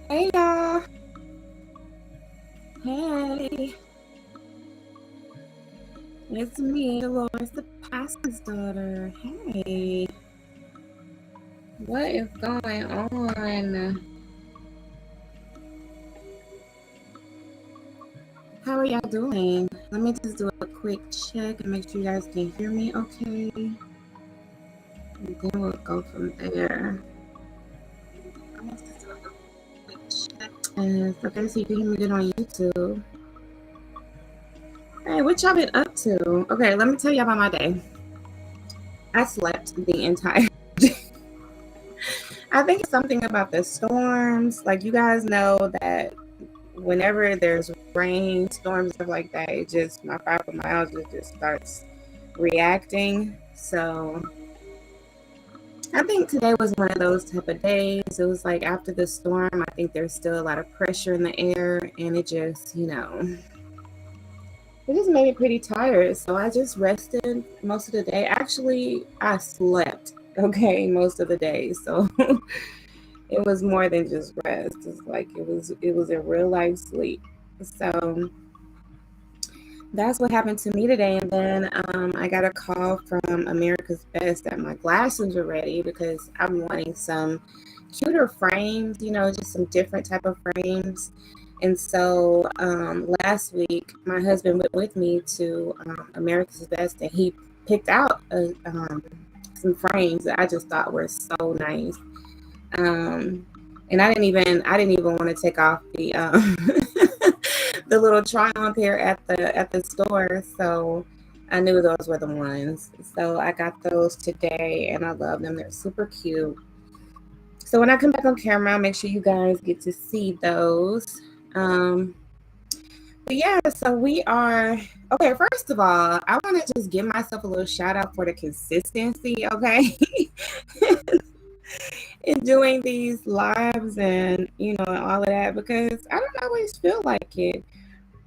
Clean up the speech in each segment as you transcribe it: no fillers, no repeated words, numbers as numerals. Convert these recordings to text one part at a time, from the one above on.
Hey y'all. Hey. It's me, Dolores, the pastor's daughter. Hey. What is going on? How are y'all doing? Let me just do a quick check and make sure you guys can hear me okay. And then we'll go from there. Let me just do a quick check. Okay, so you can hear me good on YouTube. Hey, what y'all been up to? Okay, let me tell you about my day. I slept the entire day. I think it's something about the storms. Like, you guys know that whenever there's rain, storms, stuff like that, it just, my fibromyalgia just starts reacting. So I think today was one of those type of days. It was like after the storm, I think there's still a lot of pressure in the air, and it just, it just made me pretty tired. So I just rested most of the day. Actually, I slept, okay, most of the day. So it was more than just rest. It's like it was a real life sleep. So that's what happened to me today. And then I got a call from America's Best that my glasses were ready because I'm wanting some cuter frames, just some different type of frames. And so last week, my husband went with me to America's Best, and he picked out some frames that I just thought were so nice. And I didn't even want to take off the the little try on pair at the store. So I knew those were the ones. So I got those today, and I love them. They're super cute. So when I come back on camera, I'll make sure you guys get to see those. But yeah, so we are okay. First of all, I want to just give myself a little shout out for the consistency, okay? In doing these lives and all of that, because I don't always feel like it.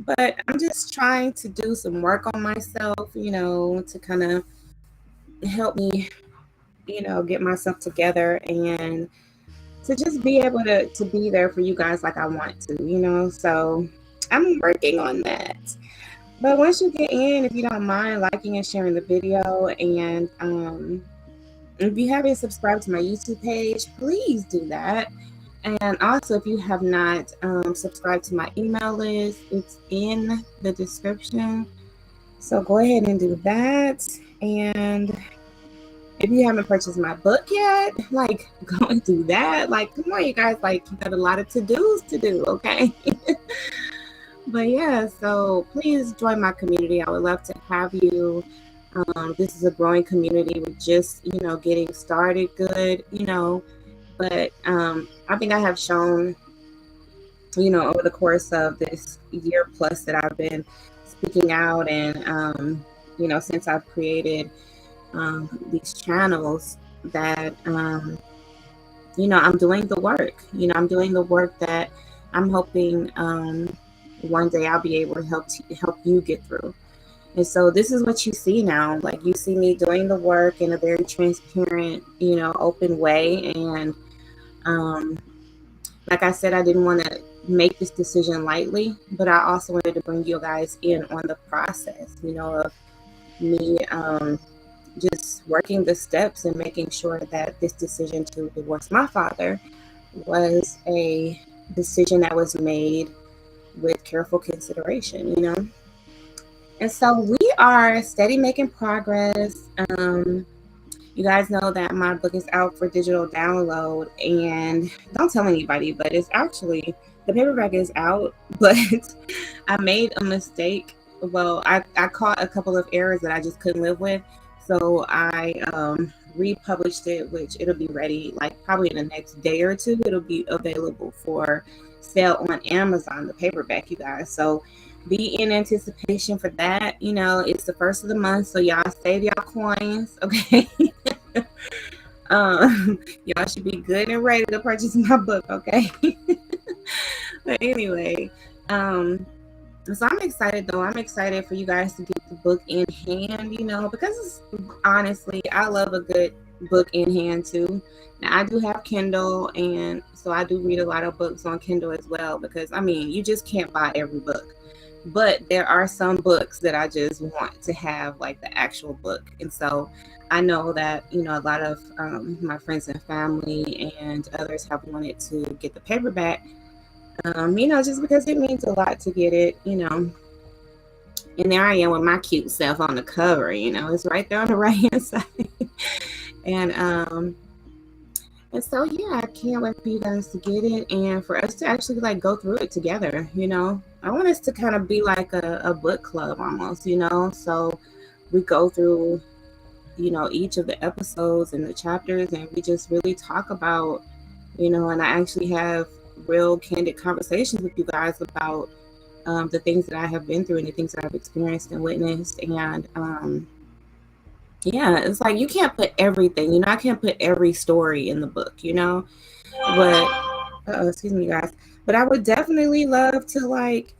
But I'm just trying to do some work on myself, to kind of help me, get myself together and to just be able to be there for you guys like I want to. So I'm working on that. But once you get in, if you don't mind liking and sharing the video, and if you haven't subscribed to my YouTube page, please do that. And also, if you have not subscribed to my email list, it's in the description. So go ahead and do that. And if you haven't purchased my book yet, like, go and do that. Like, come on, you guys, like, you got a lot of to-dos to do, okay? But yeah, so please join my community. I would love to have you. This is a growing community. We're just, getting started good, but I think I have shown, over the course of this year plus that I've been speaking out, and since I've created these channels, that I'm doing the work. I'm doing the work that I'm hoping one day I'll be able to help you get through. And so this is what you see now. Like, you see me doing the work in a very transparent, open way. And like I said, I didn't want to make this decision lightly, but I also wanted to bring you guys in on the process, of me just working the steps and making sure that this decision to divorce my father was a decision that was made with careful consideration. And so we are steady making progress. You guys know that my book is out for digital download, and don't tell anybody, but it's actually, the paperback is out, but I made a mistake. Well, I caught a couple of errors that I just couldn't live with. So I republished it, which it'll be ready like probably in the next day or two. It'll be available for sale on Amazon, the paperback, you guys. So be in anticipation for that. It's the first of the month, so y'all save y'all coins, okay? Y'all should be good and ready to purchase my book, okay? But anyway, so I'm excited though. I'm excited for you guys to get the book in hand, because honestly, I love a good book in hand too. Now I do have Kindle, and so I do read a lot of books on Kindle as well, because I mean, you just can't buy every book. But there are some books that I just want to have like the actual book. And so I know that, a lot of my friends and family and others have wanted to get the paperback, just because it means a lot to get it, and there I am with my cute self on the cover, it's right there on the right hand side. and and so yeah, I can't wait for you guys to get it and for us to actually like go through it together. I want us to kind of be like a book club almost, so we go through, each of the episodes and the chapters, and we just really talk about, and I actually have real candid conversations with you guys about the things that I have been through and the things that I've experienced and witnessed. And yeah, it's like you can't put everything, I can't put every story in the book, but excuse me, guys. But I would definitely love to like,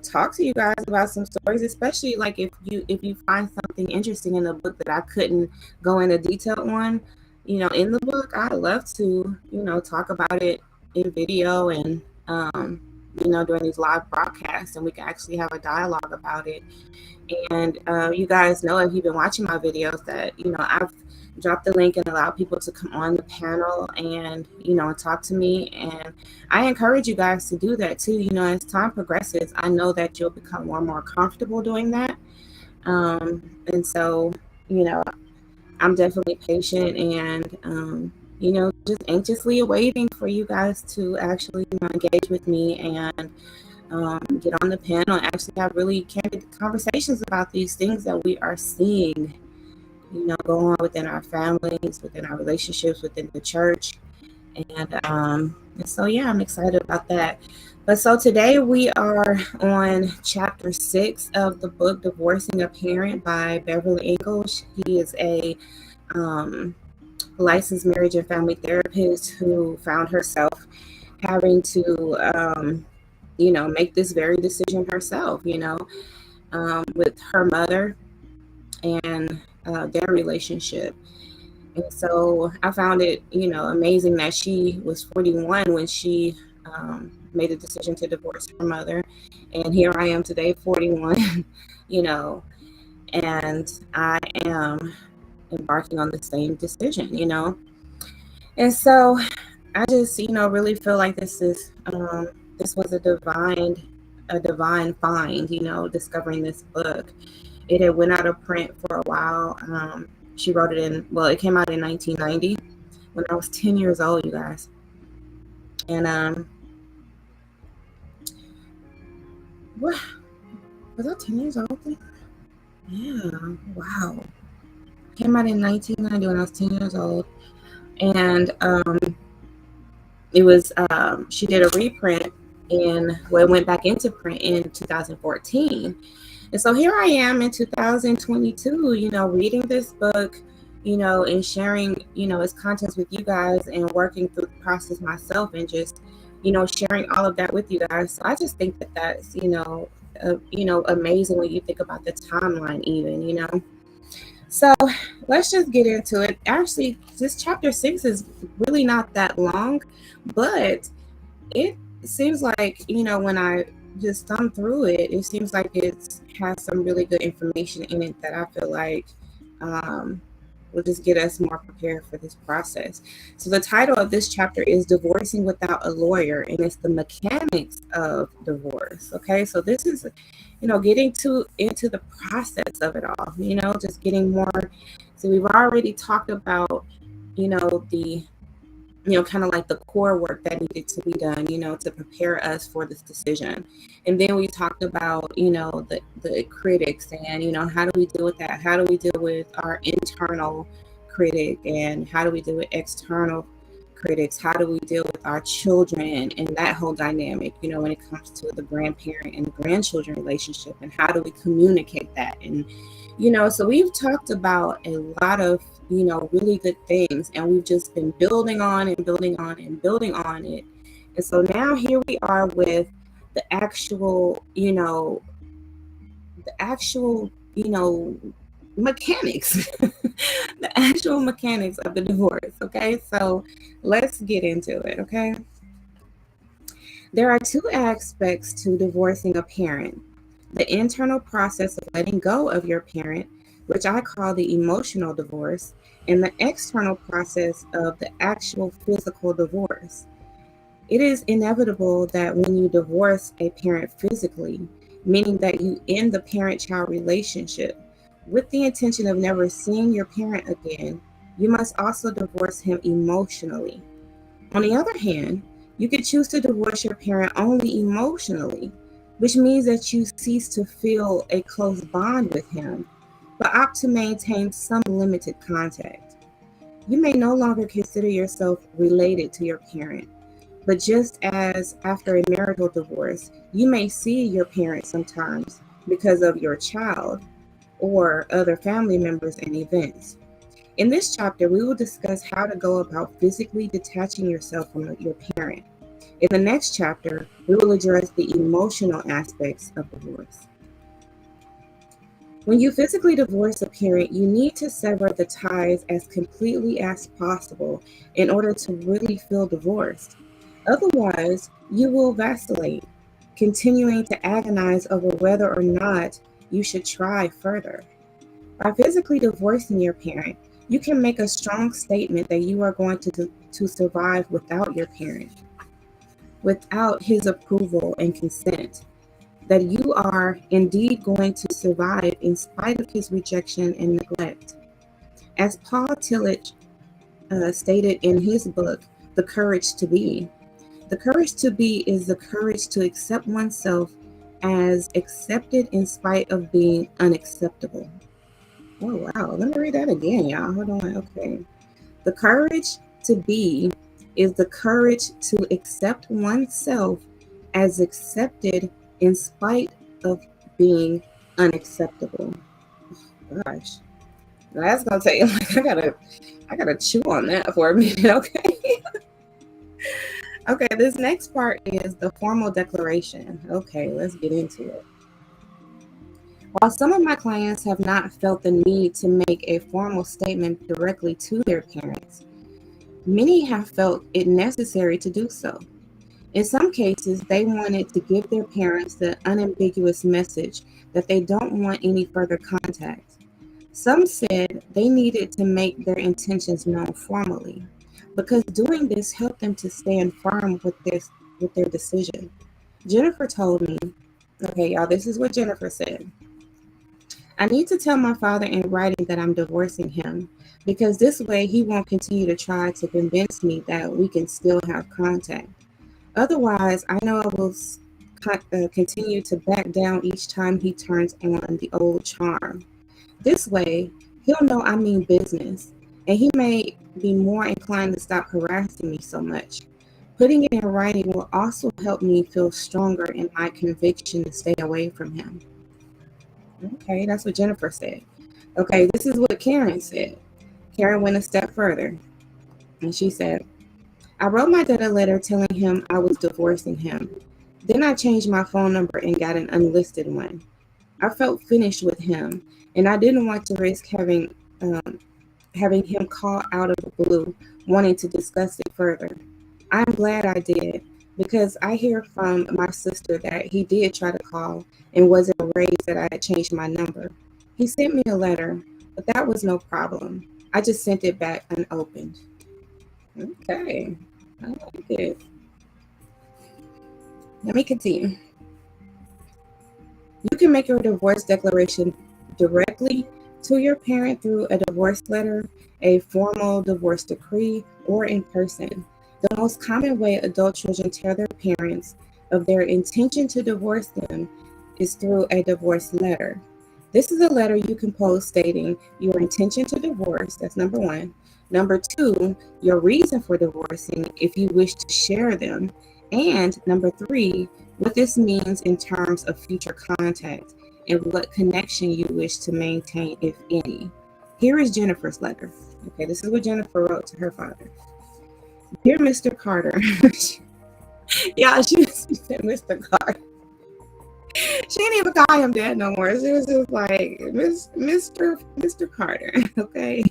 talk to you guys about some stories, especially like if you find something interesting in the book that I couldn't go into detail on, in the book, I'd love to, talk about it in video and during these live broadcasts, and we can actually have a dialogue about it. And you guys know, if you've been watching my videos, that I've dropped the link and allow people to come on the panel and talk to me. And I encourage you guys to do that too. As time progresses, I know that you'll become more and more comfortable doing that. And so, you know, I'm definitely patient and just anxiously awaiting for you guys to actually engage with me and get on the panel and actually have really candid conversations about these things that we are seeing, go on within our families, within our relationships, within the church. And so, yeah, I'm excited about that. But so today we are on chapter 6 of the book Divorcing a Parent by Beverly Engel. He is a licensed marriage and family therapist who found herself having to make this very decision herself, with her mother and their relationship. And so I found it, amazing that she was 41 when she made a decision to divorce her mother. And here I am today, 41, and I am embarking on the same decision. And so I just, really feel like this was a divine find, discovering this book. It had went out of print for a while. She wrote it it came out in 1990 when I was 10 years old, you guys. And what was I 10 years old then? Yeah, wow. Came out in 1990 when I was 10 years old. And it was she did a reprint it went back into print in 2014. And so here I am in 2022, reading this book, and sharing, its contents with you guys and working through the process myself and just, sharing all of that with you guys. So I just think that that's, amazing when you think about the timeline even. So let's just get into it. Actually, this chapter 6 is really not that long, but it seems like, when I just thumb through it, it seems like it has some really good information in it that I feel like will just get us more prepared for this process. So the title of this chapter is Divorcing Without a Lawyer, and it's the mechanics of divorce. Okay, so this is, getting into the process of it all, just getting more. So we've already talked about, the kind of like the core work that needed to be done, to prepare us for this decision. And then we talked about, the critics and, how do we deal with that? How do we deal with our internal critic, and how do we deal with external critics? How do we deal with our children and that whole dynamic, when it comes to the grandparent and the grandchildren relationship, and how do we communicate that? And, so we've talked about a lot of really good things, and we've just been building on and building on and building on it. And so now here we are with the actual mechanics, the actual mechanics of the divorce. Okay, so let's get into it. Okay, there are two aspects to divorcing a parent: the internal process of letting go of your parent, which I call the emotional divorce, and the external process of the actual physical divorce. It is inevitable that when you divorce a parent physically, meaning that you end the parent child relationship with the intention of never seeing your parent again, you must also divorce him emotionally. On the other hand, you could choose to divorce your parent only emotionally, which means that you cease to feel a close bond with him, but opt to maintain some limited contact. You may no longer consider yourself related to your parent, but just as after a marital divorce, you may see your parents sometimes because of your child or other family members and events. In this chapter, we will discuss how to go about physically detaching yourself from your parent. In the next chapter, we will address the emotional aspects of divorce. When you physically divorce a parent, you need to sever the ties as completely as possible in order to really feel divorced. Otherwise, you will vacillate, continuing to agonize over whether or not you should try further. By physically divorcing your parent, you can make a strong statement that you are going to survive without your parent, without his approval and consent, that you are indeed going to survive in spite of his rejection and neglect. As Paul Tillich stated in his book, The Courage to Be, the courage to be is the courage to accept oneself as accepted in spite of being unacceptable. Oh, wow. Let me read that again, y'all. Hold on. Okay. The courage to be is the courage to accept oneself as accepted in spite of being unacceptable. Gosh. That's gonna take like I gotta chew on that for a minute, okay? Okay, this next part is the formal declaration. Okay, let's get into it. While some of my clients have not felt the need to make a formal statement directly to their parents, many have felt it necessary to do so. In some cases, they wanted to give their parents the unambiguous message that they don't want any further contact. Some said they needed to make their intentions known formally, because doing this helped them to stand firm with their decision. Jennifer told me, okay, y'all, this is what Jennifer said. I need to tell my father in writing that I'm divorcing him, because this way he won't continue to try to convince me that we can still have contact. Otherwise, I know I will continue to back down each time he turns on the old charm. This way, he'll know I mean business, and he may be more inclined to stop harassing me so much. Putting it in writing will also help me feel stronger in my conviction to stay away from him. Okay, that's what Jennifer said. Okay, this is what Karen said. Karen went a step further, and she said, I wrote my dad a letter telling him I was divorcing him. Then I changed my phone number and got an unlisted one. I felt finished with him, and I didn't want to risk having him call out of the blue, wanting to discuss it further. I'm glad I did, because I hear from my sister that he did try to call and wasn't raised that I had changed my number. He sent me a letter, but that was no problem. I just sent it back unopened. Okay, I like it. Let me continue. You can make your divorce declaration directly to your parent through a divorce letter, a formal divorce decree, or in person. The most common way adult children tell their parents of their intention to divorce them is through a divorce letter. This is a letter you compose stating your intention to divorce, that's number one. Number two, your reason for divorcing if you wish to share them. And number three, what this means in terms of future contact and what connection you wish to maintain, if any. Here is Jennifer's letter. Okay, this is what Jennifer wrote to her father. Dear Mr. Carter, yeah, she said Mr. Carter. She didn't even call him dad no more. She was just like, Mr. Carter, okay?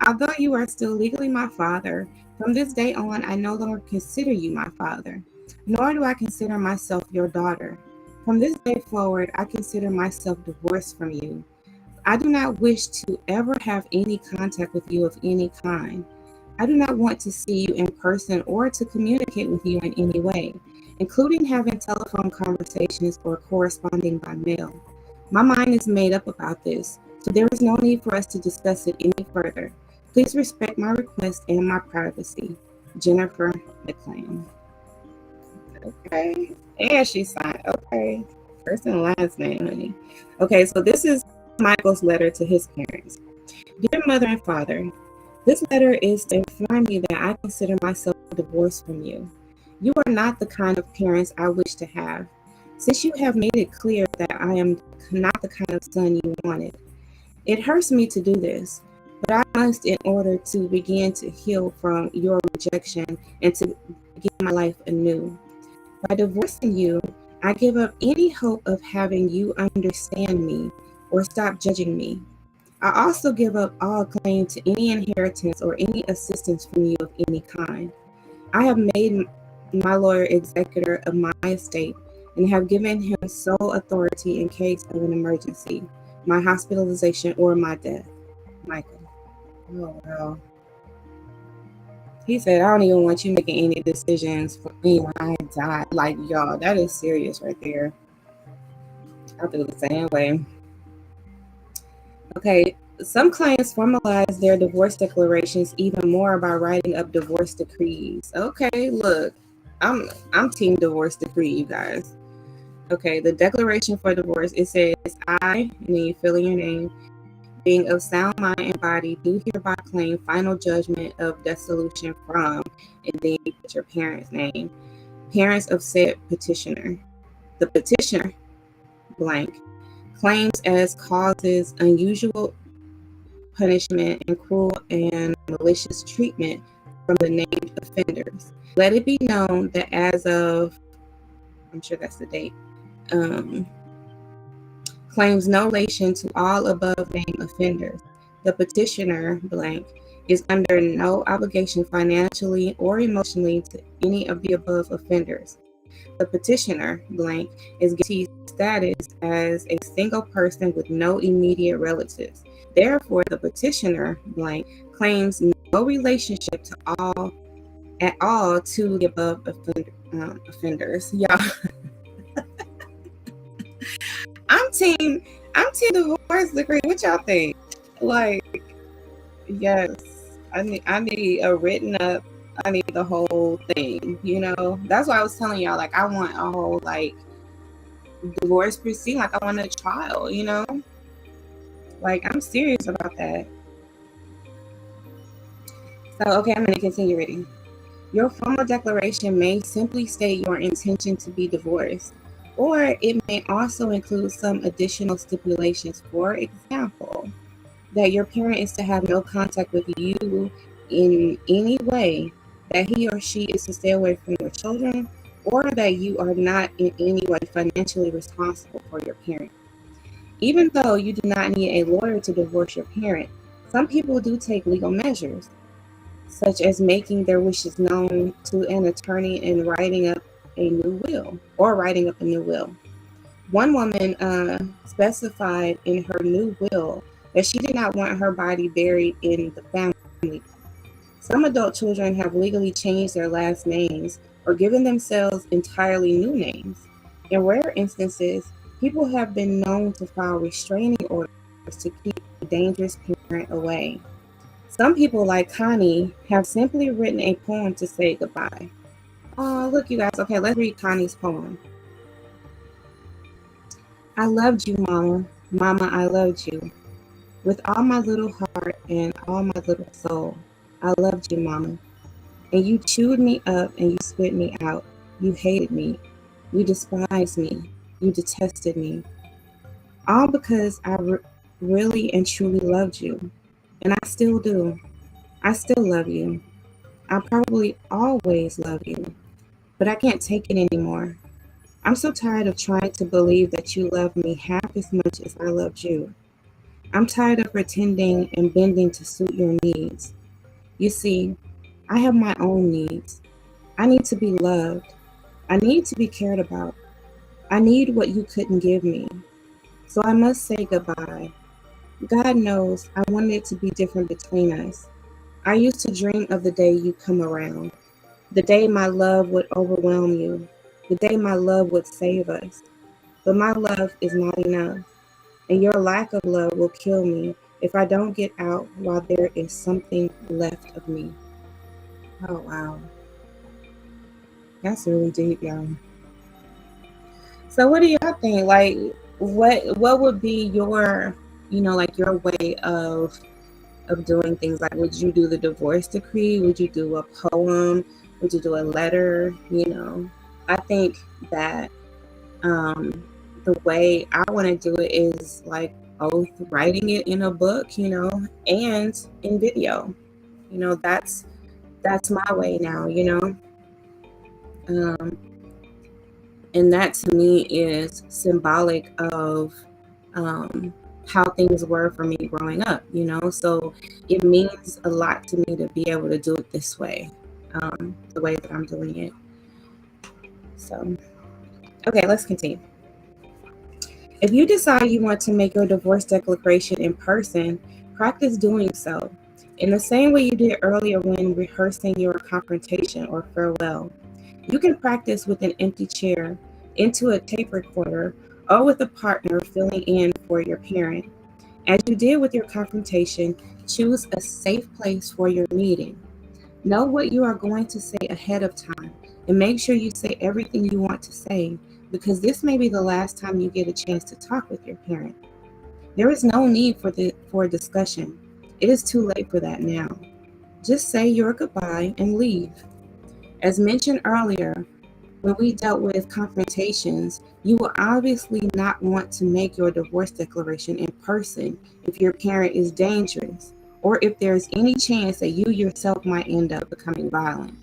Although you are still legally my father, from this day on, I no longer consider you my father, nor do I consider myself your daughter. From this day forward, I consider myself divorced from you. I do not wish to ever have any contact with you of any kind. I do not want to see you in person or to communicate with you in any way, including having telephone conversations or corresponding by mail. My mind is made up about this, so there is no need for us to discuss it any further. Please respect my request and my privacy. Jennifer McLean. Okay. And she signed. Okay. First and last name, honey. Okay, so this is Michael's letter to his parents. Dear mother and father, this letter is to inform you that I consider myself divorced from you. You are not the kind of parents I wish to have. Since you have made it clear that I am not the kind of son you wanted, it hurts me to do this, but I must in order to begin to heal from your rejection and to begin my life anew. By divorcing you, I give up any hope of having you understand me or stop judging me. I also give up all claim to any inheritance or any assistance from you of any kind. I have made my lawyer executor of my estate and have given him sole authority in case of an emergency, my hospitalization, or my death. Michael. Oh, wow. He said, I don't even want you making any decisions for me when I die. Like, y'all, that is serious right there. I feel the same way. Okay, some clients formalize their divorce declarations even more by writing up divorce decrees. Okay, look, I'm team divorce decree, you guys. Okay, the declaration for divorce, it says, I, and then you fill in your name, being of sound mind and body, do hereby claim final judgment of dissolution from, and then you put your parents' name, parents of said petitioner. The petitioner, blank, claims as causes unusual punishment and cruel and malicious treatment from the named offenders. Let it be known that as of, I'm sure that's the date, claims no relation to all above named offenders. The petitioner, blank, is under no obligation financially or emotionally to any of the above offenders. The petitioner, blank, is guaranteed status as a single person with no immediate relatives. Therefore, the petitioner, blank, claims no relationship to at all to the above offenders. Y'all, I'm team divorce decree. What y'all think? Like, yes, I need a written up. I need the whole thing. You know, that's why I was telling y'all. Like, I want a whole like divorce proceeding. Like, I want a trial. You know, like I'm serious about that. So, okay, I'm gonna continue reading. Your formal declaration may simply state your intention to be divorced, or it may also include some additional stipulations. For example, that your parent is to have no contact with you in any way, that he or she is to stay away from your children, or that you are not in any way financially responsible for your parent. Even though you do not need a lawyer to divorce your parent, some people do take legal measures, such as making their wishes known to an attorney and writing up a new will. One woman specified in her new will that she did not want her body buried in the family. Some adult children have legally changed their last names or given themselves entirely new names. In rare instances, people have been known to file restraining orders to keep a dangerous parent away. Some people, like Connie, have simply written a poem to say goodbye. Oh, look, you guys. Okay, let's read Connie's poem. I loved you, Mama. Mama, I loved you. With all my little heart and all my little soul. I loved you, Mama. And you chewed me up and you spit me out. You hated me. You despised me. You detested me. All because I really and truly loved you. And I still do. I still love you. I probably always love you. But I can't take it anymore. I'm so tired of trying to believe that you love me half as much as I loved you. I'm tired of pretending and bending to suit your needs. You see, I have my own needs. I need to be loved. I need to be cared about. I need what you couldn't give me. So I must say goodbye. God knows I wanted it to be different between us. I used to dream of the day you come around, the day my love would overwhelm you, the day my love would save us. But my love is not enough, and your lack of love will kill me if I don't get out while there is something left of me. Oh, wow. That's really deep, y'all. So what do y'all think? Like, what would be your, like your way of doing things? Like, would you do the divorce decree? Would you do a poem? Would you do a letter? I think that the way I want to do it is like both writing it in a book, and in video. That's my way now, um, and that to me is symbolic of how things were for me growing up, so it means a lot to me to be able to do it this way, the way that I'm doing it. So, okay, let's continue. If you decide you want to make your divorce declaration in person, practice doing so in the same way you did earlier when rehearsing your confrontation or farewell. You can practice with an empty chair, into a tape recorder, or with a partner filling in for your parent. As you did with your confrontation, choose a safe place for your meeting. Know what you are going to say ahead of time and make sure you say everything you want to say, because this may be the last time you get a chance to talk with your parent. There is no need for a discussion. It is too late for that now. Just say your goodbye and leave. As mentioned earlier, when we dealt with confrontations, you will obviously not want to make your divorce declaration in person if your parent is dangerous, or if there's any chance that you yourself might end up becoming violent.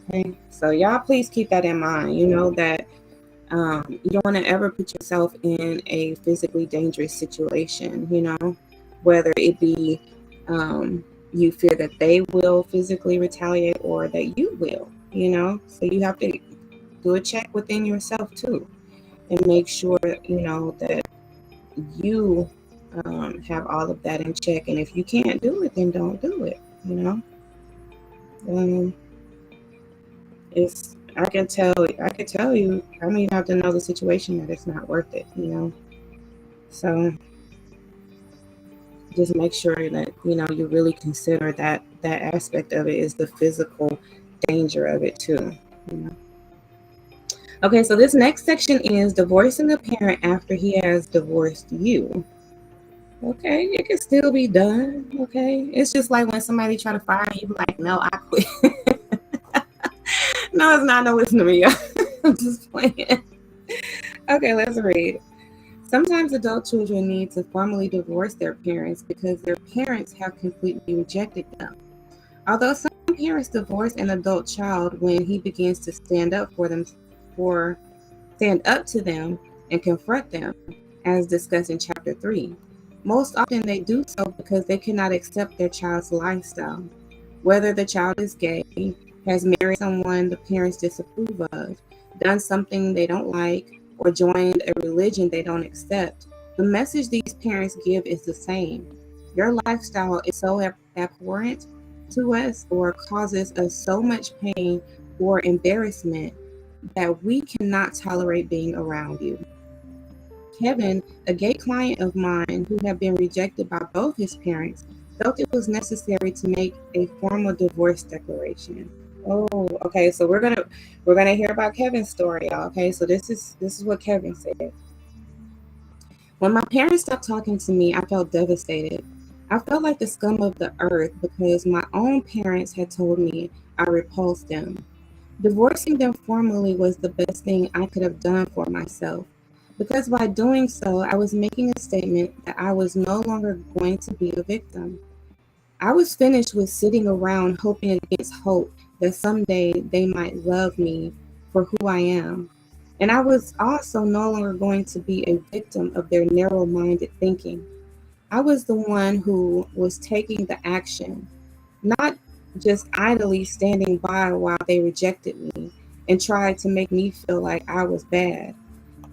Okay, so y'all please keep that in mind. That you don't want to ever put yourself in a physically dangerous situation, whether it be you fear that they will physically retaliate or that you will, so you have to do a check within yourself too and make sure, that you have all of that in check. And if you can't do it, then don't do it, um, it's I can tell you, I don't even have to know the situation, that it's not worth it, so just make sure that you really consider that aspect of it is the physical danger of it too. Okay, so this next section is divorcing a parent after he has divorced you. Okay, it can still be done. Okay, it's just like when somebody try to fire you, like, no, I quit. No, it's not. No, listen to me. I'm just playing. Okay, let's read. Sometimes adult children need to formally divorce their parents because their parents have completely rejected them. Although some parents divorce an adult child when he begins to stand up to them and confront them, as discussed in chapter 3. Most often they do so because they cannot accept their child's lifestyle. Whether the child is gay, has married someone the parents disapprove of, done something they don't like, or joined a religion they don't accept, the message these parents give is the same. Your lifestyle is so abhorrent to us or causes us so much pain or embarrassment that we cannot tolerate being around you. Kevin, a gay client of mine who had been rejected by both his parents, felt it was necessary to make a formal divorce declaration. Oh, okay. So we're gonna hear about Kevin's story, y'all. Okay, so this is what Kevin said. When my parents stopped talking to me, I felt devastated. I felt like the scum of the earth because my own parents had told me I repulsed them. Divorcing them formally was the best thing I could have done for myself, because by doing so, I was making a statement that I was no longer going to be a victim. I was finished with sitting around hoping against hope that someday they might love me for who I am. And I was also no longer going to be a victim of their narrow minded thinking. I was the one who was taking the action, not just idly standing by while they rejected me and tried to make me feel like I was bad.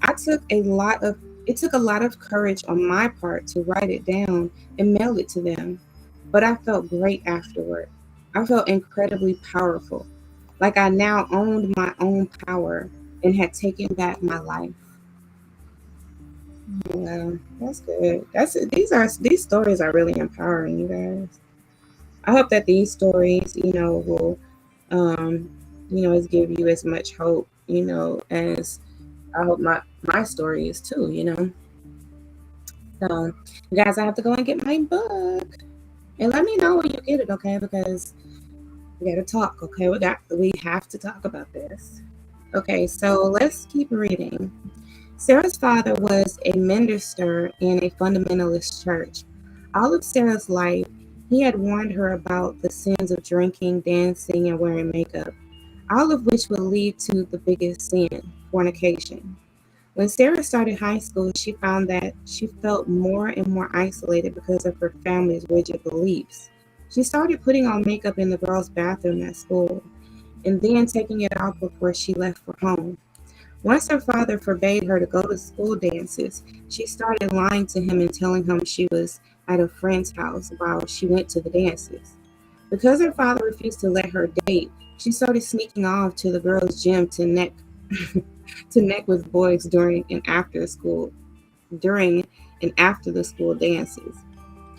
I took a lot of it took a lot of courage on my part to write it down and mail it to them, but I felt great afterward. I felt incredibly powerful, like I now owned my own power and had taken back my life. Wow, that's good. These stories are really empowering, you guys. I hope that these stories, will, um, is give you as much hope, as I hope my story is too. So, guys, I have to go and get my book, and let me know when you get it, okay? Because we gotta talk, okay? We have to talk about this. Okay, so let's keep reading. Sarah's father was a minister in a fundamentalist church. All of Sarah's life, he had warned her about the sins of drinking, dancing, and wearing makeup, all of which would lead to the biggest sin, fornication. When Sarah started high school, she found that she felt more and more isolated because of her family's rigid beliefs. She started putting on makeup in the girls' bathroom at school and then taking it off before she left for home. Once her father forbade her to go to school dances, she started lying to him and telling him she was at a friend's house while she went to the dances. Because her father refused to let her date, she started sneaking off to the girls' gym to neck to neck with boys during and after the school dances.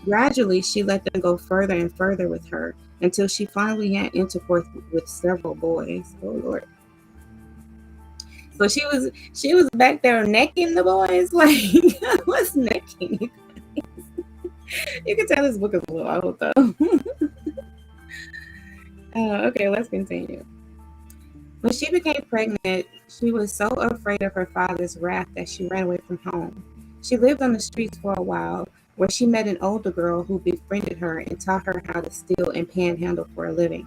Gradually, she let them go further and further with her until she finally had intercourse with several boys. Oh Lord. So she was back there necking the boys. Like, what's necking? You can tell this book is a little old though. Okay, let's continue. When she became pregnant, she was so afraid of her father's wrath that she ran away from home. She lived on the streets for a while, where she met an older girl who befriended her and taught her how to steal and panhandle for a living.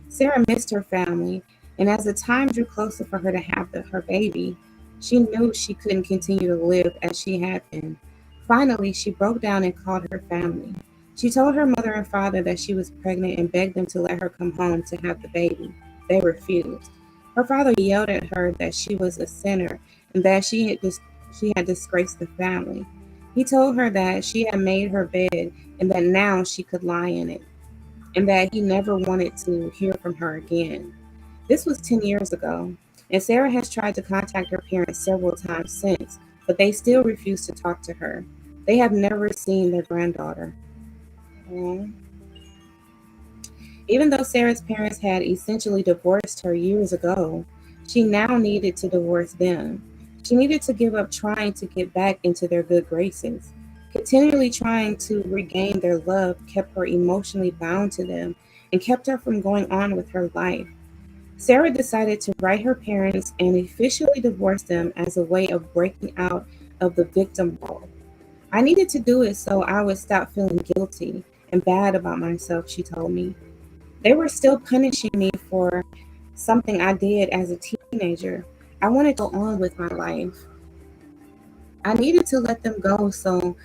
Sarah missed her family, and as the time drew closer for her to have her baby, she knew she couldn't continue to live as she had been. Finally, she broke down and called her family. She told her mother and father that she was pregnant and begged them to let her come home to have the baby. They refused. Her father yelled at her that she was a sinner and that she had disgraced the family. He told her that she had made her bed and that now she could lie in it, and that he never wanted to hear from her again. This was 10 years ago, and Sarah has tried to contact her parents several times since, but they still refuse to talk to her. They have never seen their granddaughter. Mm. Even though Sarah's parents had essentially divorced her years ago, she now needed to divorce them. She needed to give up trying to get back into their good graces. Continually trying to regain their love kept her emotionally bound to them and kept her from going on with her life. Sarah decided to write her parents and officially divorce them as a way of breaking out of the victim role. I needed to do it so I would stop feeling guilty and bad about myself, she told me. They were still punishing me for something I did as a teenager. I wanted to go on with my life. I needed to let them go so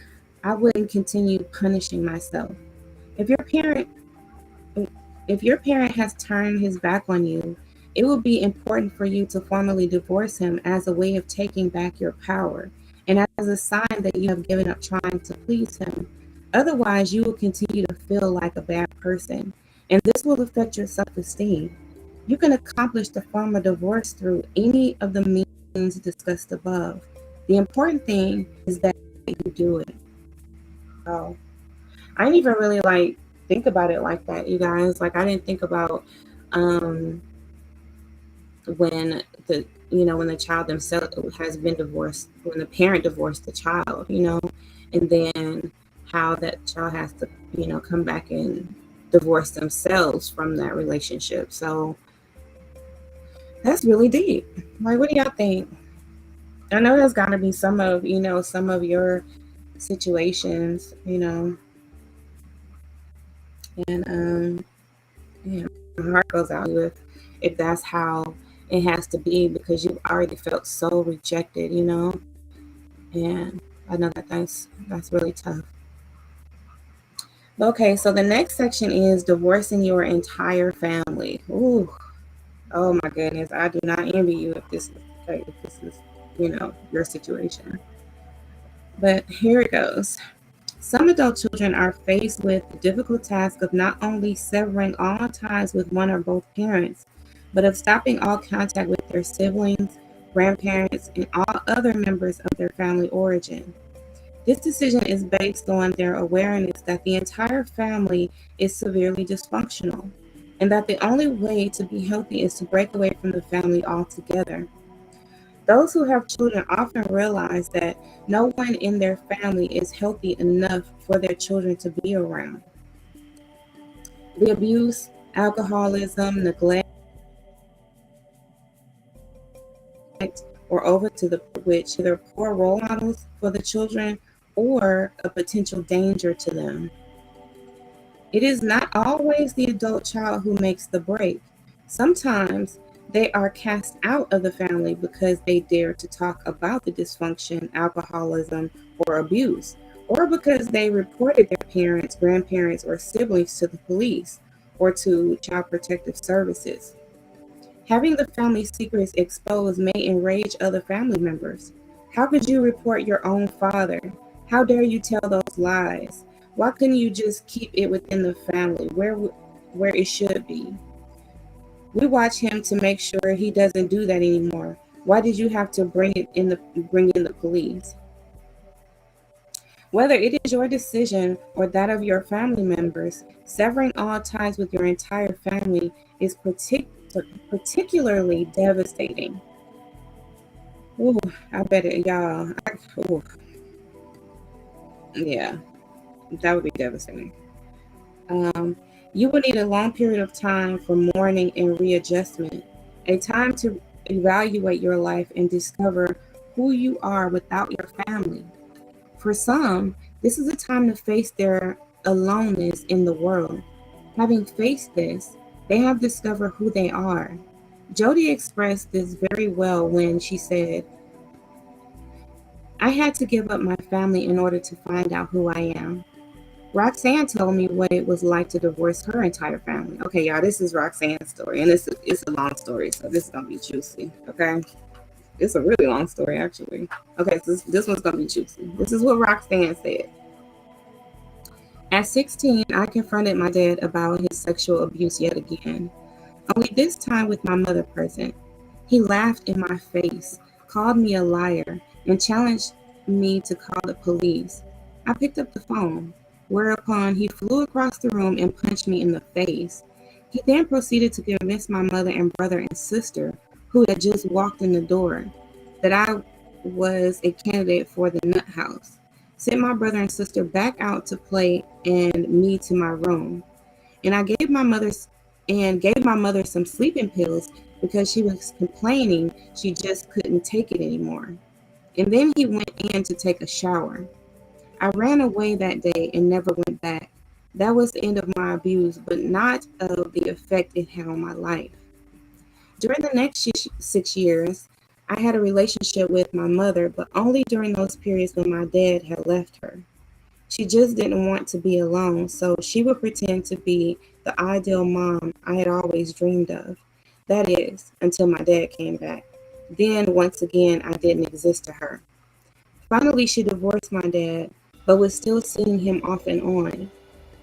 I wouldn't continue punishing myself. If your parent if your parent has turned his back on you, it will be important for you to formally divorce him as a way of taking back your power and as a sign that you have given up trying to please him. Otherwise, you will continue to feel like a bad person, and this will affect your self esteem. You can accomplish the form of divorce through any of the means discussed above. The important thing is that you do it. Oh, I didn't even really like think about it like that, you guys. Like, I didn't think about um when when the child themselves has been divorced, when the parent divorced the child, and then how that child has to, come back and divorce themselves from that relationship. So that's really deep. Like, what do y'all think? I know there's got to be some of your situations, and yeah, my heart goes out if that's how it has to be because you've already felt so rejected, and I know that's really tough. Okay, so the next section is divorcing your entire family. Ooh, oh my goodness, I do not envy you if this is okay, if this is, your situation. But here it goes. Some adult children are faced with the difficult task of not only severing all ties with one or both parents, but of stopping all contact with their siblings, grandparents, and all other members of their family origin. This decision is based on their awareness that the entire family is severely dysfunctional, and that the only way to be healthy is to break away from the family altogether. Those who have children often realize that no one in their family is healthy enough for their children to be around. The abuse, alcoholism, neglect, or over to the which either poor role models for the children or a potential danger to them. It is not always the adult child who makes the break. Sometimes they are cast out of the family because they dare to talk about the dysfunction, alcoholism, or abuse, or because they reported their parents, grandparents, or siblings to the police or to Child Protective Services. Having the family secrets exposed may enrage other family members. How could you report your own father? How dare you tell those lies? Why couldn't you just keep it within the family where it should be? We watch him to make sure he doesn't do that anymore. Why did you have to bring in the police? Whether it is your decision or that of your family members, severing all ties with your entire family is particularly devastating. Ooh, I bet it, y'all. Ooh, yeah, that would be devastating. Um, you will need a long period of time for mourning and readjustment, a time to evaluate your life and discover who you are without your family. For some, this is a time to face their aloneness in the world. Having faced this, they have discovered who they are. Jody expressed this very well when she said, I had to give up my family in order to find out who I am. Roxanne told me what it was like to divorce her entire family. Okay, y'all, this is Roxanne's story, and it's a long story, so this is gonna be juicy. Okay, it's a really long story actually. Okay, so this one's gonna be juicy. This is what Roxanne said. At 16, I confronted my dad about his sexual abuse yet again, only this time with my mother present. He laughed in my face, called me a liar, and challenged me to call the police. I picked up the phone, whereupon he flew across the room and punched me in the face. He then proceeded to convince my mother and brother and sister, who had just walked in the door, that I was a candidate for the nut house. Sent my brother and sister back out to play and me to my room. And I gave my mother some sleeping pills because she was complaining she just couldn't take it anymore. And then he went in to take a shower. I ran away that day and never went back. That was the end of my abuse, but not of the effect it had on my life. During the next 6 years, I had a relationship with my mother, but only during those periods when my dad had left her. She just didn't want to be alone, so she would pretend to be the ideal mom I had always dreamed of. That is, until my dad came back. Then, once again, I didn't exist to her. Finally, she divorced my dad, but was still seeing him off and on.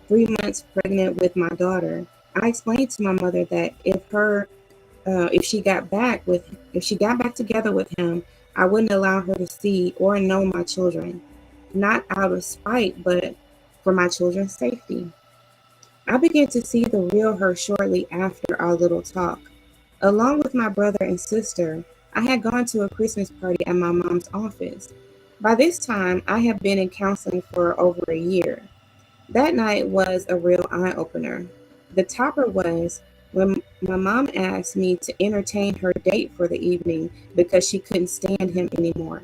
3 months pregnant with my daughter, I explained to my mother that if she got back together with him, I wouldn't allow her to see or know my children, not out of spite, but for my children's safety. I began to see the real her shortly after our little talk. Along with my brother and sister, I had gone to a Christmas party at my mom's office. By this time, I had been in counseling for over a year. That night was a real eye-opener. The topper was when my mom asked me to entertain her date for the evening because she couldn't stand him anymore.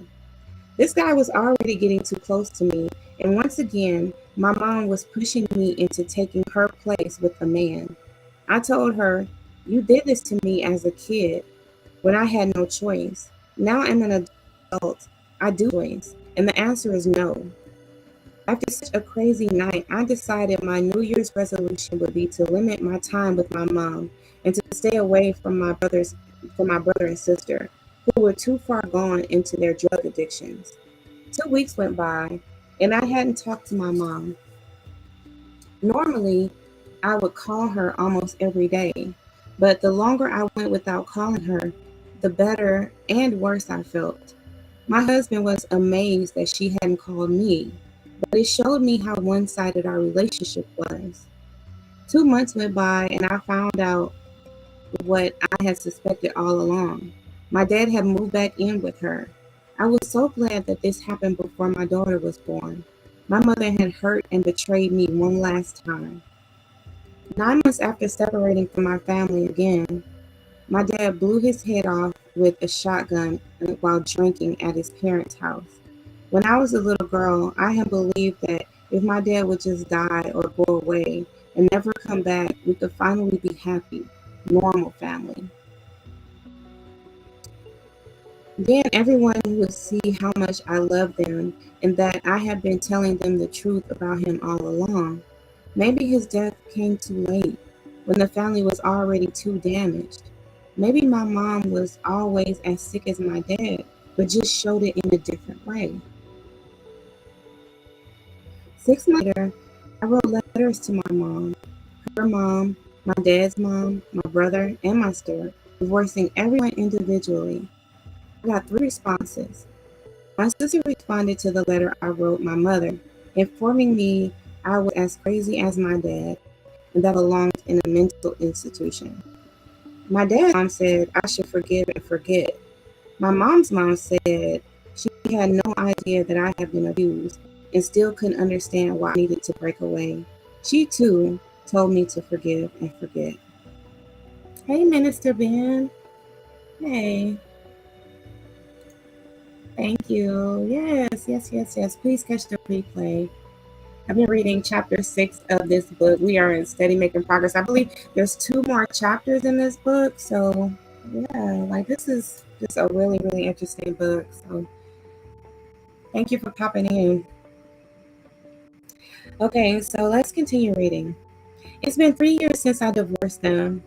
This guy was already getting too close to me, and once again, my mom was pushing me into taking her place with a man. I told her, you did this to me as a kid. when I had no choice. Now I'm an adult. I do choice. And the answer is no. After such a crazy night, I decided my New Year's resolution would be to limit my time with my mom and to stay away from my brother and sister, who were too far gone into their drug addictions. 2 weeks went by, and I hadn't talked to my mom. Normally, I would call her almost every day, but the longer I went without calling her, the better and worse I felt. My husband was amazed that she hadn't called me, but it showed me how one sided our relationship was. 2 months went by, and I found out what I had suspected all along. My dad had moved back in with her. I was so glad that this happened before my daughter was born. My mother had hurt and betrayed me one last time. 9 months after separating from my family again, my dad blew his head off with a shotgun while drinking at his parents' house. When I was a little girl, I had believed that if my dad would just die or go away and never come back, we could finally be happy, normal family. Then everyone would see how much I loved them and that I had been telling them the truth about him all along. Maybe his death came too late, when the family was already too damaged. Maybe my mom was always as sick as my dad, but just showed it in a different way. 6 months later, I wrote letters to my mom, her mom, my dad's mom, my brother, and my sister, divorcing everyone individually. I got 3 responses. My sister responded to the letter I wrote my mother, informing me I was as crazy as my dad and that I belonged in a mental institution. My dad's mom said I should forgive and forget. My mom's mom said she had no idea that I had been abused and still couldn't understand why I needed to break away. She too told me to forgive and forget. Hey, Minister Ben. Hey, thank you. Yes, yes, yes, yes. Please catch the replay. I've been reading chapter 6 of this book. We are in steady making progress. I believe there's 2 more chapters in this book. So, yeah, like this is just a really, really interesting book. So, thank you for popping in. Okay, so let's continue reading. It's been 3 years since I divorced them,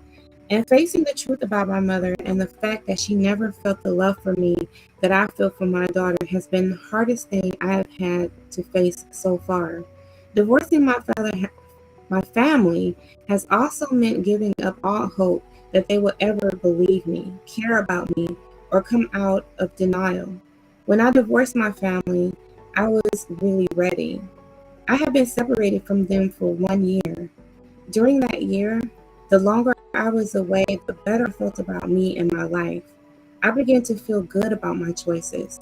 and facing the truth about my mother and the fact that she never felt the love for me that I feel for my daughter has been the hardest thing I have had to face so far. Divorcing my family has also meant giving up all hope that they will ever believe me, care about me, or come out of denial. When I divorced my family, I was really ready. I had been separated from them for 1 year. During that year, the longer I was away, the better I felt about me and my life. I began to feel good about my choices.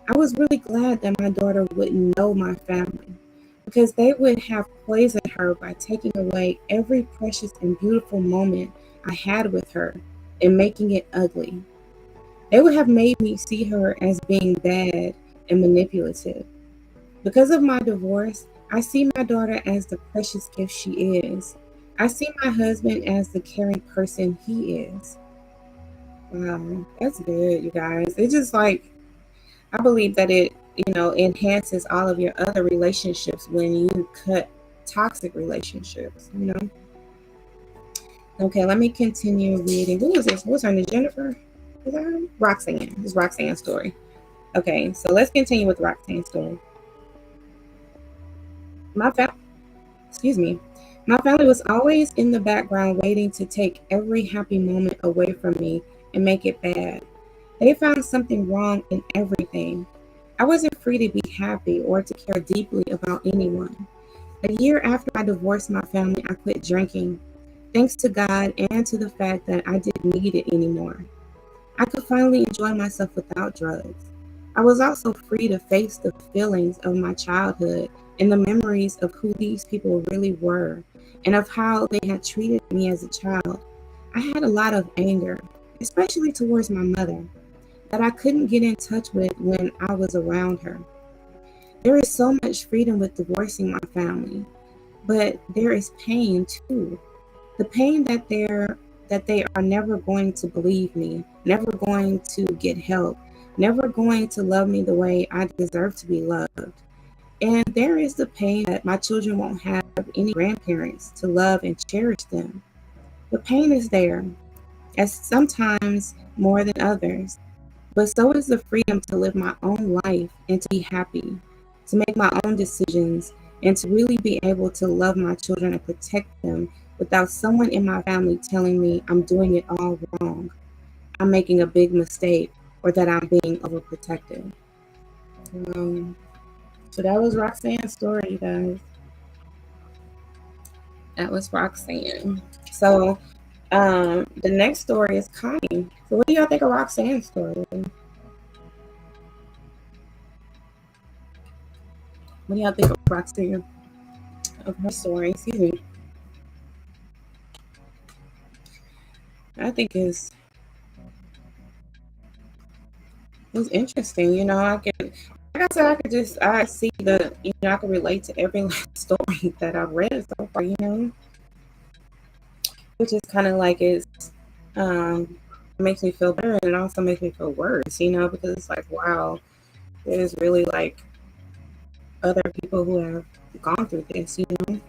I was really glad that my daughter wouldn't know my family because they would have poisoned her by taking away every precious and beautiful moment I had with her and making it ugly. They would have made me see her as being bad and manipulative. Because of my divorce, I see my daughter as the precious gift she is. I see my husband as the caring person he is. Wow, that's good, you guys. It's just like, I believe that it, enhances all of your other relationships when you cut toxic relationships. Okay, let me continue reading. Who was this? What's her name? Jennifer? Is that her? Roxanne. This is Roxanne's story. Okay, so let's continue with Roxanne's story. My family, excuse me, my family was always in the background waiting to take every happy moment away from me and make it bad. They found something wrong in everything. I wasn't free to be happy or to care deeply about anyone. A year after I divorced my family, I quit drinking, thanks to God and to the fact that I didn't need it anymore. I could finally enjoy myself without drugs. I was also free to face the feelings of my childhood and the memories of who these people really were and of how they had treated me as a child. I had a lot of anger, especially towards my mother, that I couldn't get in touch with when I was around her. There is so much freedom with divorcing my family, but there is pain too. The pain that that they are never going to believe me, never going to get help, never going to love me the way I deserve to be loved. And there is the pain that my children won't have any grandparents to love and cherish them. The pain is there, as sometimes more than others. But so is the freedom to live my own life and to be happy, to make my own decisions, and to really be able to love my children and protect them without someone in my family telling me I'm doing it all wrong, I'm making a big mistake, or that I'm being overprotective. Um, so that was Roxanne's story, you guys. That was Roxanne. So the next story is Connie. So what do y'all think of Roxanne's story? What do y'all think of Roxanne? Of her story? Excuse me. I think it's interesting. You know, I can, like I said, I see I can relate to every last story that I've read so far. You know, which is kind of like it makes me feel better, and it also makes me feel worse. You know, because it's like, wow, there's really like other people who have gone through this. You know,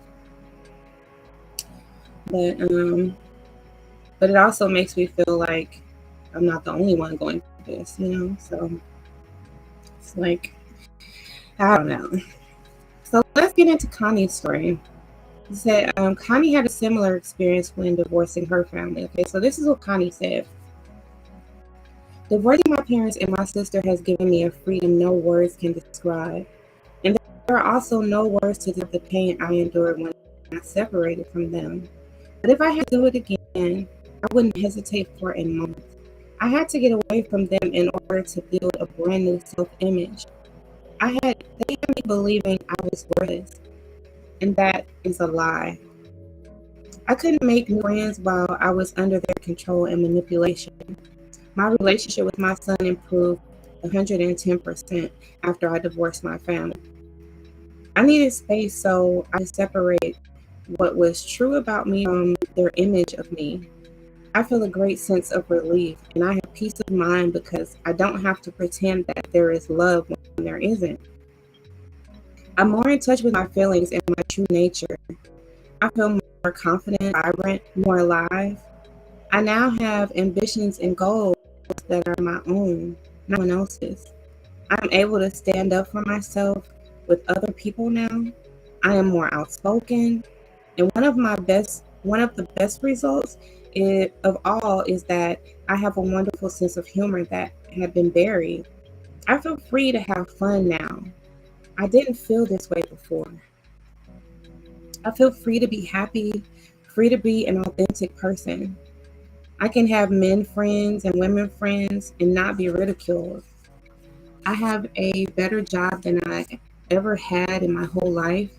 but but it also makes me feel like I'm not the only one going through this. You know, so it's like, I don't know. So let's get into Connie's story. He said Connie had a similar experience when divorcing her family. Okay, so this is what Connie said. Divorcing my parents and my sister has given me a freedom no words can describe. And there are also no words to describe the pain I endured when I separated from them. But if I had to do it again, I wouldn't hesitate for a moment. I had to get away from them in order to build a brand new self-image. They had me believing I was worthless, and that is a lie. I couldn't make new friends while I was under their control and manipulation. My relationship with my son improved 110% after I divorced my family. I needed space, so I separated what was true about me from their image of me. I feel a great sense of relief, and I have peace of mind because I don't have to pretend that there is love when there isn't. I'm more in touch with my feelings and my true nature. I feel more confident, vibrant, more alive. I now have ambitions and goals that are my own, no one else's. I'm able to stand up for myself with other people now. I am more outspoken. And one of the best results of all is that I have a wonderful sense of humor that had been buried. I feel free to have fun now. I didn't feel this way before. I feel free to be happy, free to be an authentic person. I can have men friends and women friends and not be ridiculed. I have a better job than I ever had in my whole life.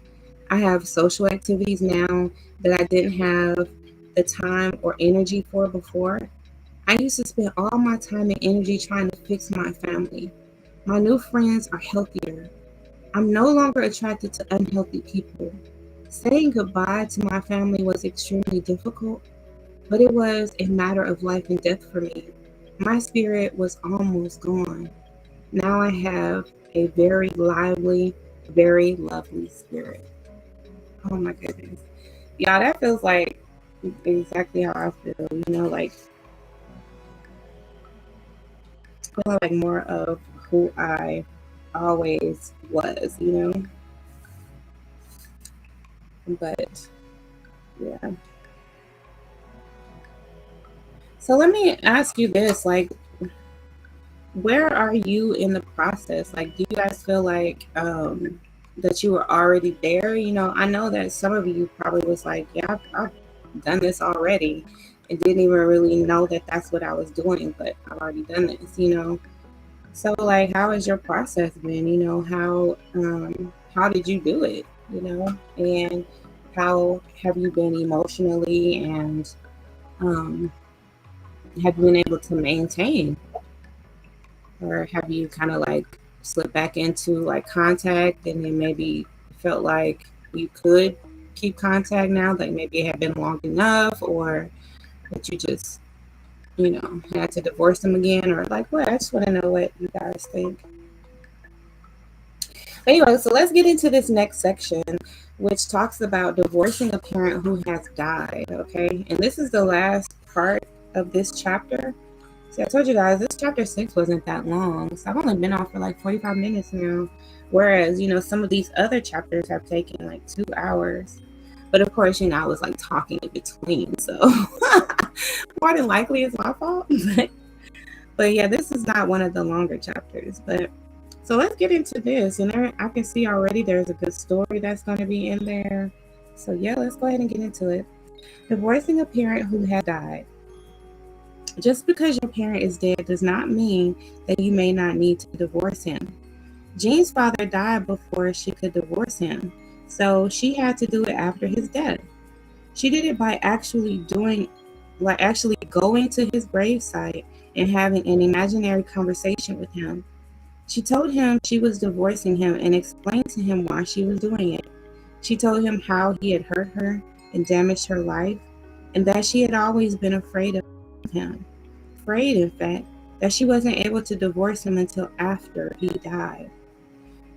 I have social activities now that I didn't have the time or energy for before. I used to spend all my time and energy trying to fix my family. My new friends are healthier. I'm no longer attracted to unhealthy people. Saying goodbye to my family was extremely difficult, but it was a matter of life and death for me. My spirit was almost gone. Now I have a very lively, very lovely spirit. Oh my goodness. Yeah, that feels like exactly how I feel, you know, like I feel like more of who I always was, you know. But yeah. So let me ask you this, like, where are you in the process? Like, do you guys feel like that you were already there? You know, I know that some of you probably was like, yeah, I've done this already and didn't even really know that that's what I was doing, but I've already done this, you know. So like, how has your process been? You know, how did you do it? You know, and how have you been emotionally, and um, have you been able to maintain, or have you kind of like slipped back into like contact, and then maybe felt like you could keep contact now, like maybe it had been long enough, or that you just, had to divorce them again, or like what? I just want to know what you guys think. Anyway, so let's get into this next section, which talks about divorcing a parent who has died. Okay, and this is the last part of this chapter. See, I told you guys this chapter 6 wasn't that long, so I've only been off for like 45 minutes now. Whereas, some of these other chapters have taken like 2 hours. But of course, I was like talking in between, so more than likely it's my fault. But yeah, this is not one of the longer chapters. But so let's get into this. And there, I can see already there's a good story that's going to be in there. So yeah, let's go ahead and get into it. Divorcing a parent who had died. Just because your parent is dead does not mean that you may not need to divorce him. Jean's father died before she could divorce him, so she had to do it after his death. She did it by actually going to his gravesite and having an imaginary conversation with him. She told him she was divorcing him and explained to him why she was doing it. She told him how he had hurt her and damaged her life, and that she had always been afraid of him. Afraid, in fact, that she wasn't able to divorce him until after he died.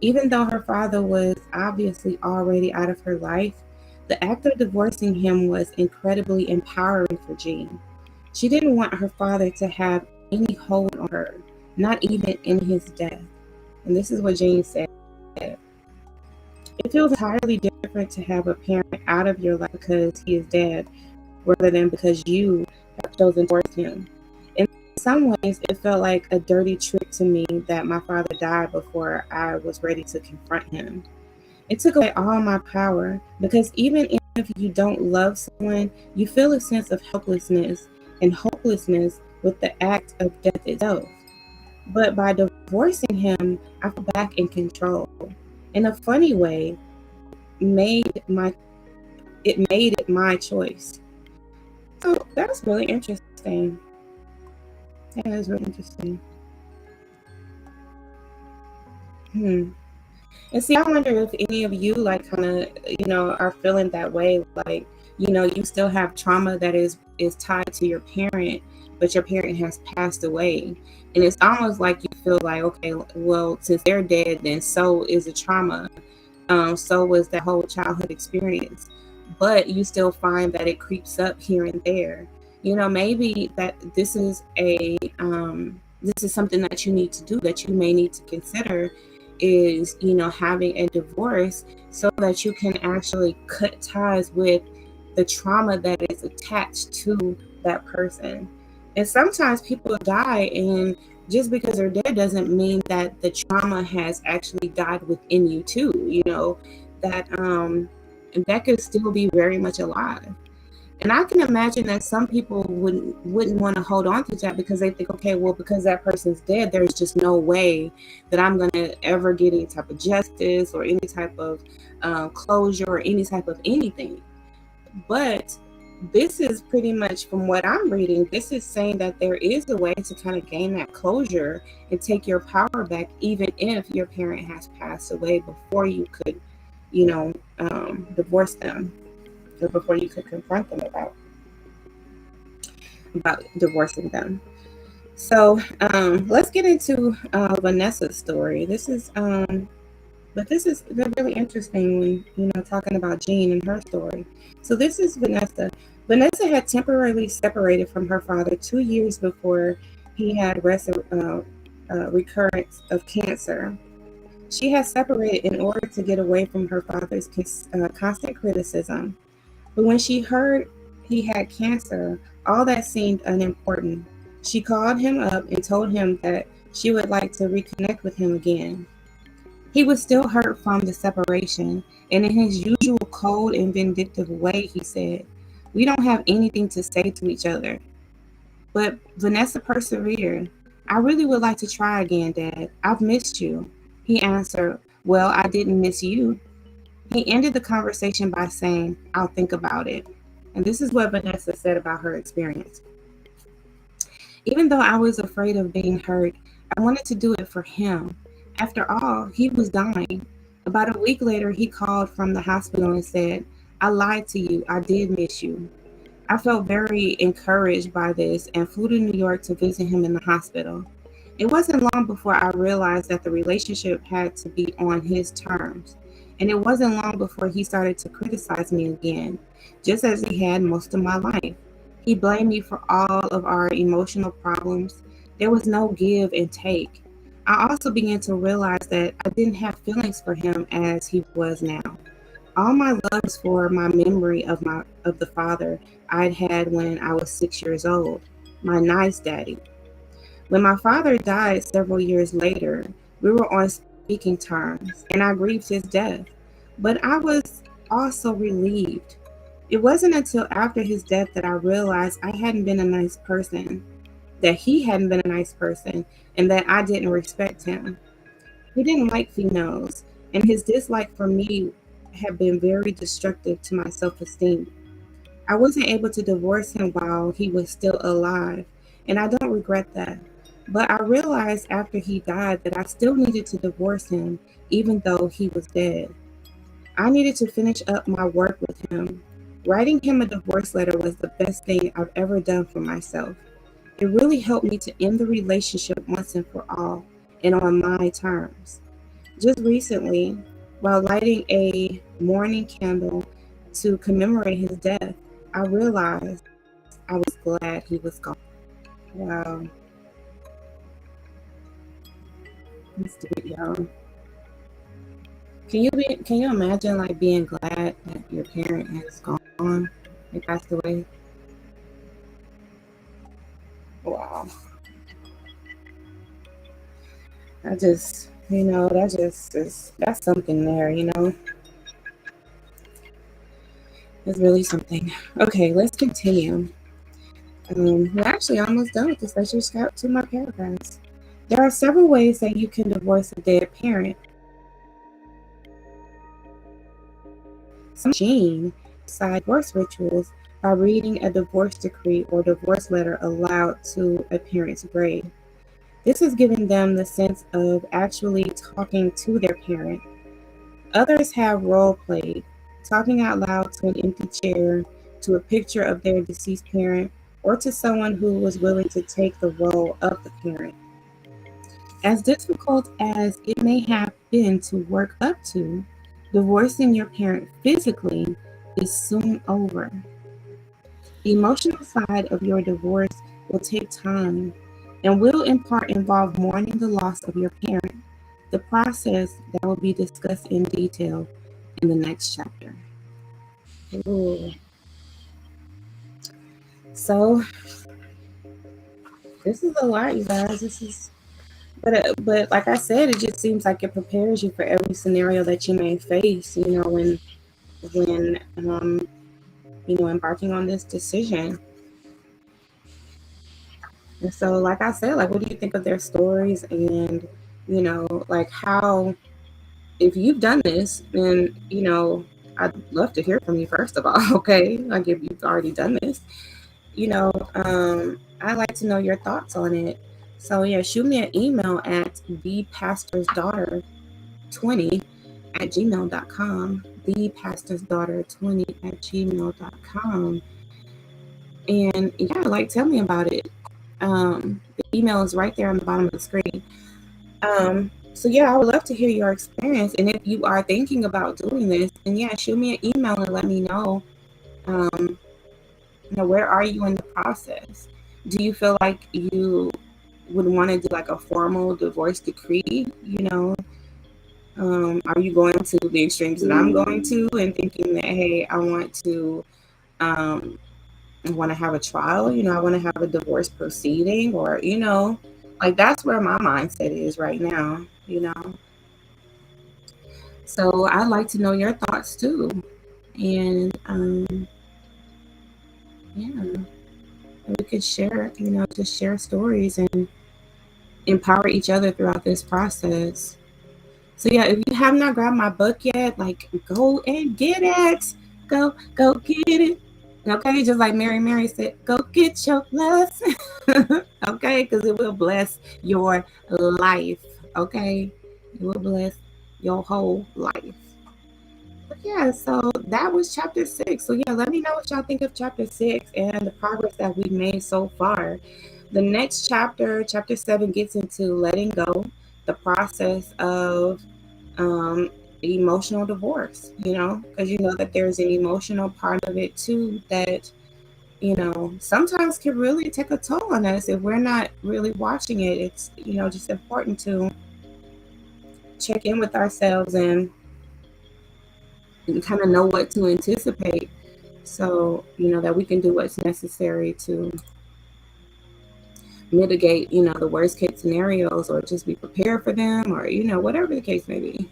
Even though her father was obviously already out of her life, the act of divorcing him was incredibly empowering for Jean. She didn't want her father to have any hold on her, not even in his death. And this is what Jean said. It feels entirely different to have a parent out of your life because he is dead, rather than because you have chosen to divorce him. In some ways, it felt like a dirty trick to me that my father died before I was ready to confront him. It took away all my power, because even if you don't love someone, you feel a sense of helplessness and hopelessness with the act of death itself. But by divorcing him, I feel back in control. In a funny way, made it my choice. So that's really interesting. That is really interesting. And see, I wonder if any of you like kind of, are feeling that way, like, you still have trauma that is tied to your parent, but your parent has passed away. And it's almost like you feel like, okay, well, since they're dead, then so is the trauma. So was that whole childhood experience. But you still find that it creeps up here and there. Maybe that this is something that you need to do, that you may need to consider, is having a divorce, so that you can actually cut ties with the trauma that is attached to that person. And sometimes people die, and just because they're dead doesn't mean that the trauma has actually died within you too. That could still be very much alive. And I can imagine that some people wouldn't want to hold on to that, because they think, okay, well, because that person's dead, there's just no way that I'm going to ever get any type of justice or any type of closure or any type of anything. But this is pretty much, from what I'm reading, this is saying that there is a way to kind of gain that closure and take your power back, even if your parent has passed away, before you could, divorce them, or before you could confront them about divorcing them. So let's get into Vanessa's story. This is really interesting when talking about Jean and her story. So this is Vanessa. Vanessa had temporarily separated from her father 2 years before he had recurrence of cancer. She had separated in order to get away from her father's constant criticism. But when she heard he had cancer, all that seemed unimportant. She called him up and told him that she would like to reconnect with him again. He was still hurt from the separation, and in his usual cold and vindictive way, he said, "We don't have anything to say to each other." But Vanessa persevered. "I really would like to try again, Dad. I've missed you." He answered, "Well, I didn't miss you." He ended the conversation by saying, "I'll think about it." And this is what Vanessa said about her experience. "Even though I was afraid of being hurt, I wanted to do it for him. After all, he was dying. About a week later, he called from the hospital and said, 'I lied to you. I did miss you.' I felt very encouraged by this and flew to New York to visit him in the hospital. It wasn't long before I realized that the relationship had to be on his terms. And it wasn't long before he started to criticize me again, just as he had most of my life. He blamed me for all of our emotional problems. There was no give and take. I also began to realize that I didn't have feelings for him as he was now. All my love is for my memory of the father I'd had when I was 6 years old, my nice daddy. When my father died several years later, we were on speaking terms, and I grieved his death. But I was also relieved. It wasn't until after his death that I realized I hadn't been a nice person, that he hadn't been a nice person, and that I didn't respect him. He didn't like females, and his dislike for me had been very destructive to my self esteem. I wasn't able to divorce him while he was still alive, and I don't regret that. But I realized after he died that I still needed to divorce him, even though he was dead. I needed to finish up my work with him. Writing him a divorce letter was the best thing I've ever done for myself. It really helped me to end the relationship once and for all, and on my terms. Just recently, while lighting a morning candle to commemorate his death, I realized I was glad he was gone. Wow, let's do it, y'all. Can you imagine like being glad that your parent has gone, they passed away? Wow. I just, that just is, that's something there, it's really something. Okay, let's continue. We're actually almost done with this. I just got 2 more paragraphs. There are several ways that you can divorce a dead parent. Some Gene side divorce rituals by reading a divorce decree or divorce letter aloud to a parent's grave. This is giving them the sense of actually talking to their parent. Others have role played, talking out loud to an empty chair, to a picture of their deceased parent, or to someone who was willing to take the role of the parent. As difficult as it may have been to work up to, divorcing your parent physically is soon over. The emotional side of your divorce will take time and will in part involve mourning the loss of your parent, the process that will be discussed in detail in the next chapter. Ooh. So this is a lot, you guys. But like I said, it just seems like it prepares you for every scenario that you may face. When embarking on this decision. And so, like I said, like, what do you think of their stories? And like how, if you've done this, then I'd love to hear from you first of all. Okay, like if you've already done this, I'd like to know your thoughts on it. So yeah, shoot me an email at thepastorsdaughter20@gmail.com, thepastorsdaughter20@gmail.com. And yeah, like tell me about it. The email is right there on the bottom of the screen. So yeah, I would love to hear your experience. And if you are thinking about doing this, then yeah, shoot me an email and let me know. Where are you in the process? Do you feel like you would want to do like a formal divorce decree? Are you going to the extremes that I'm going to and thinking that, hey, I want to have a trial, I want to have a divorce proceeding, or, like that's where my mindset is right now, So I'd like to know your thoughts too. And yeah, we could share, just share stories and empower each other throughout this process. So yeah, if you have not grabbed my book yet, like go and get it. Go get it. Okay, just like Mary said, go get your blessing. Okay, because it will bless your life. Okay, it will bless your whole life. yeah, so that was chapter 6. So yeah, let me know what y'all think of chapter 6 and the progress that we've made so far. The next chapter, chapter 7, gets into letting go, the process of um, emotional divorce, because you know that there's an emotional part of it too that, sometimes can really take a toll on us if we're not really watching it. It's, just important to check in with ourselves and kind of know what to anticipate so that we can do what's necessary to mitigate the worst case scenarios, or just be prepared for them, or whatever the case may be.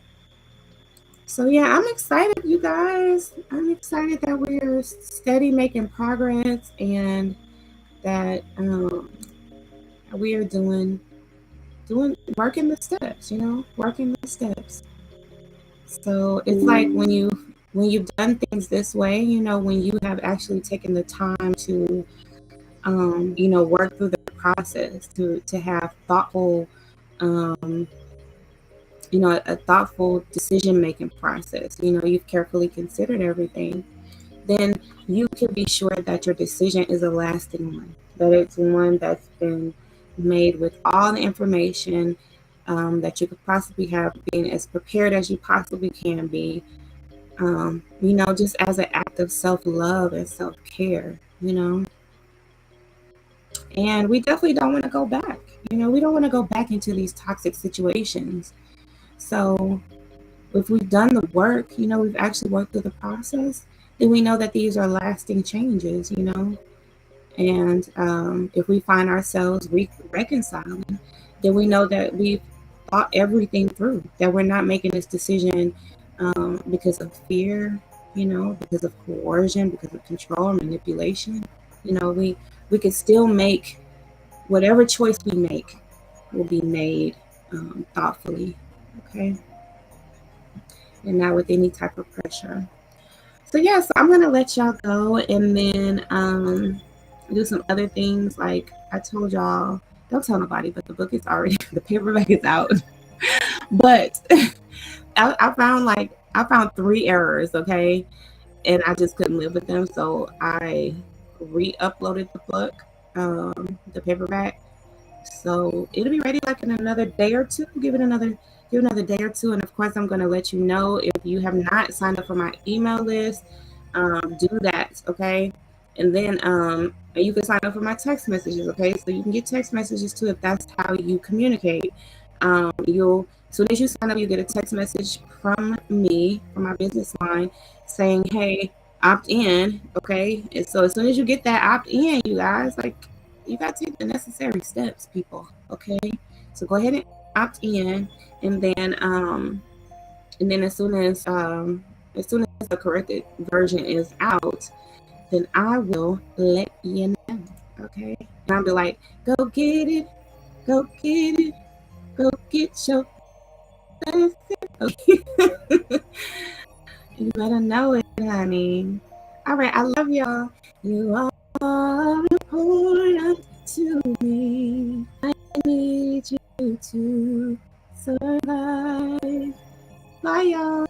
So yeah, I'm excited, you guys. I'm excited that we're steady making progress, and that we are doing working the steps, working the steps. So it's like when you've done things this way, when you have actually taken the time to work through the process, to have thoughtful a thoughtful decision making process. You've carefully considered everything, then you can be sure that your decision is a lasting one, that it's one that's been made with all the information that you could possibly have, being as prepared as you possibly can be, just as an act of self-love and self-care. And we definitely don't want to go back. We don't want to go back into these toxic situations. So if we've done the work, we've actually worked through the process, then we know that these are lasting changes, And if we find ourselves reconciling, then we know that we've thought everything through, that we're not making this decision because of fear, because of coercion, because of control or manipulation. We could still make whatever choice we make will be made thoughtfully, okay? And not with any type of pressure. So yeah, so I'm gonna let y'all go, and then do some other things. Like I told y'all, don't tell nobody, but the book is already the paperback is out. But I found 3 errors, okay, and I just couldn't live with them, so I re-uploaded the book, the paperback. So it'll be ready like in another day or two. Give it another day or two, and of course I'm gonna let you know. If you have not signed up for my email list, do that, okay? And then you can sign up for my text messages, okay? So you can get text messages too if that's how you communicate. You'll As soon as you sign up, you get a text message from me, from my business line, saying, "Hey, opt in," okay? And so as soon as you get that opt in, you guys, like, you got to take the necessary steps, people, okay? So go ahead and opt in, and then as soon as the corrected version is out, then I will let you know, okay? And I'll be like, go get it, go get it, go get your blessing. Okay. You better know it, honey. All right, I love y'all. You are important to me. I need you to survive. Bye, y'all.